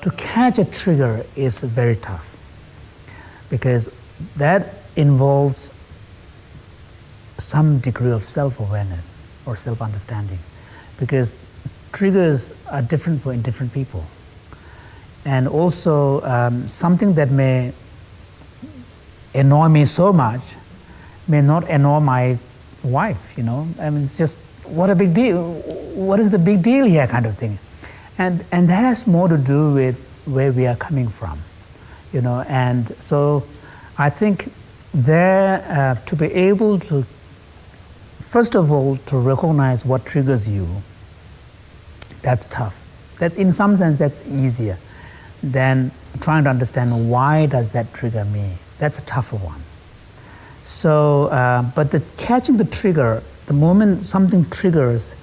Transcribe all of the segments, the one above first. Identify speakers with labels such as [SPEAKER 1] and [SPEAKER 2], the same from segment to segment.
[SPEAKER 1] To catch a trigger is very tough because that involves some degree of self-awareness or self-understanding, because triggers are different for different people. And also something that may annoy me so much may not annoy my wife, you know. I mean, it's just, what a big deal, what is the big deal here kind of thing. And that has more to do with where we are coming from, you know. And so I think there, to be able to, first of all, to recognize what triggers you, that's tough. That, in some sense, that's easier than trying to understand why does that trigger me. That's a tougher one. So, but catching the trigger, the moment something triggers,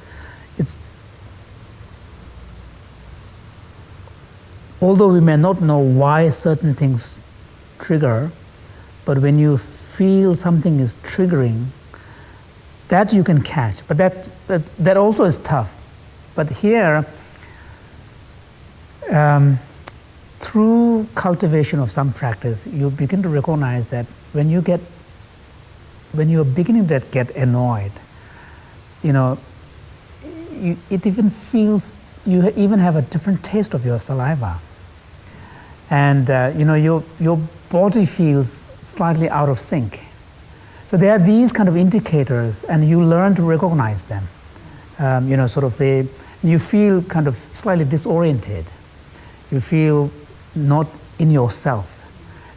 [SPEAKER 1] although we may not know why certain things trigger, but when you feel something is triggering, that you can catch. But that also is tough. But here, through cultivation of some practice, you begin to recognize that when you're beginning to get annoyed, you know, it even feels, you even have a different taste of your saliva. And you know, your body feels slightly out of sync. So there are these kind of indicators, and you learn to recognize them. You know, sort of you feel kind of slightly disoriented. You feel not in yourself.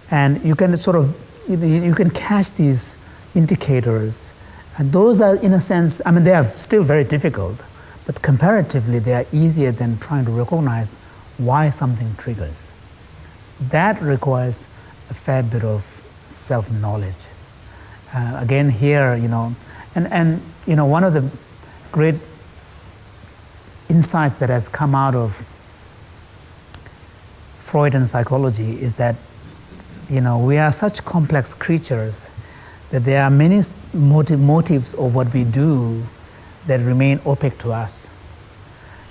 [SPEAKER 1] And you can sort of, you can catch these indicators. And those are, in a sense, I mean, they are still very difficult, but comparatively they are easier than trying to recognize why something triggers. That requires a fair bit of self-knowledge. Again, here, you know, and you know, one of the great insights that has come out of Freudian psychology is that, you know, we are such complex creatures that there are many motives of what we do that remain opaque to us.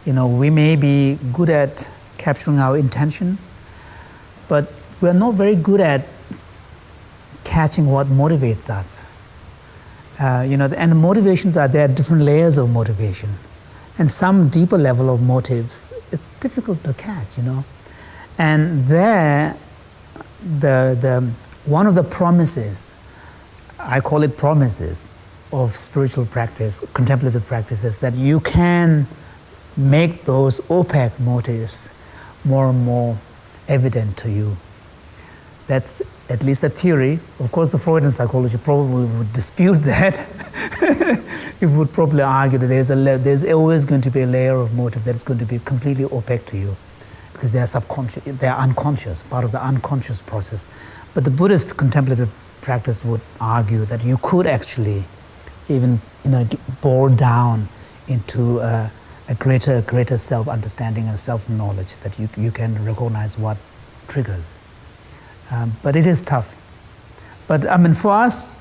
[SPEAKER 1] You know, we may be good at capturing our intention, but we're not very good at catching what motivates us. You know, and the motivations are, there are different layers of motivation. And some deeper level of motives, it's difficult to catch, you know. And there, one of the promises, I call it promises, of spiritual practice, contemplative practices, that you can make those opaque motives more and more evident to you. That's at least a theory. Of course, the Freudian psychology probably would dispute that. It would probably argue that there's always going to be a layer of motive that is going to be completely opaque to you, because they are subconscious, they are unconscious, part of the unconscious process. But the Buddhist contemplative practice would argue that you could actually even, you know, bore down into a greater self-understanding and self-knowledge, that you can recognize what triggers. But it is tough. But I mean, for us,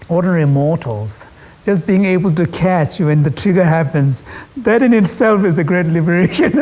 [SPEAKER 1] ordinary mortals, just being able to catch when the trigger happens, that in itself is a great liberation.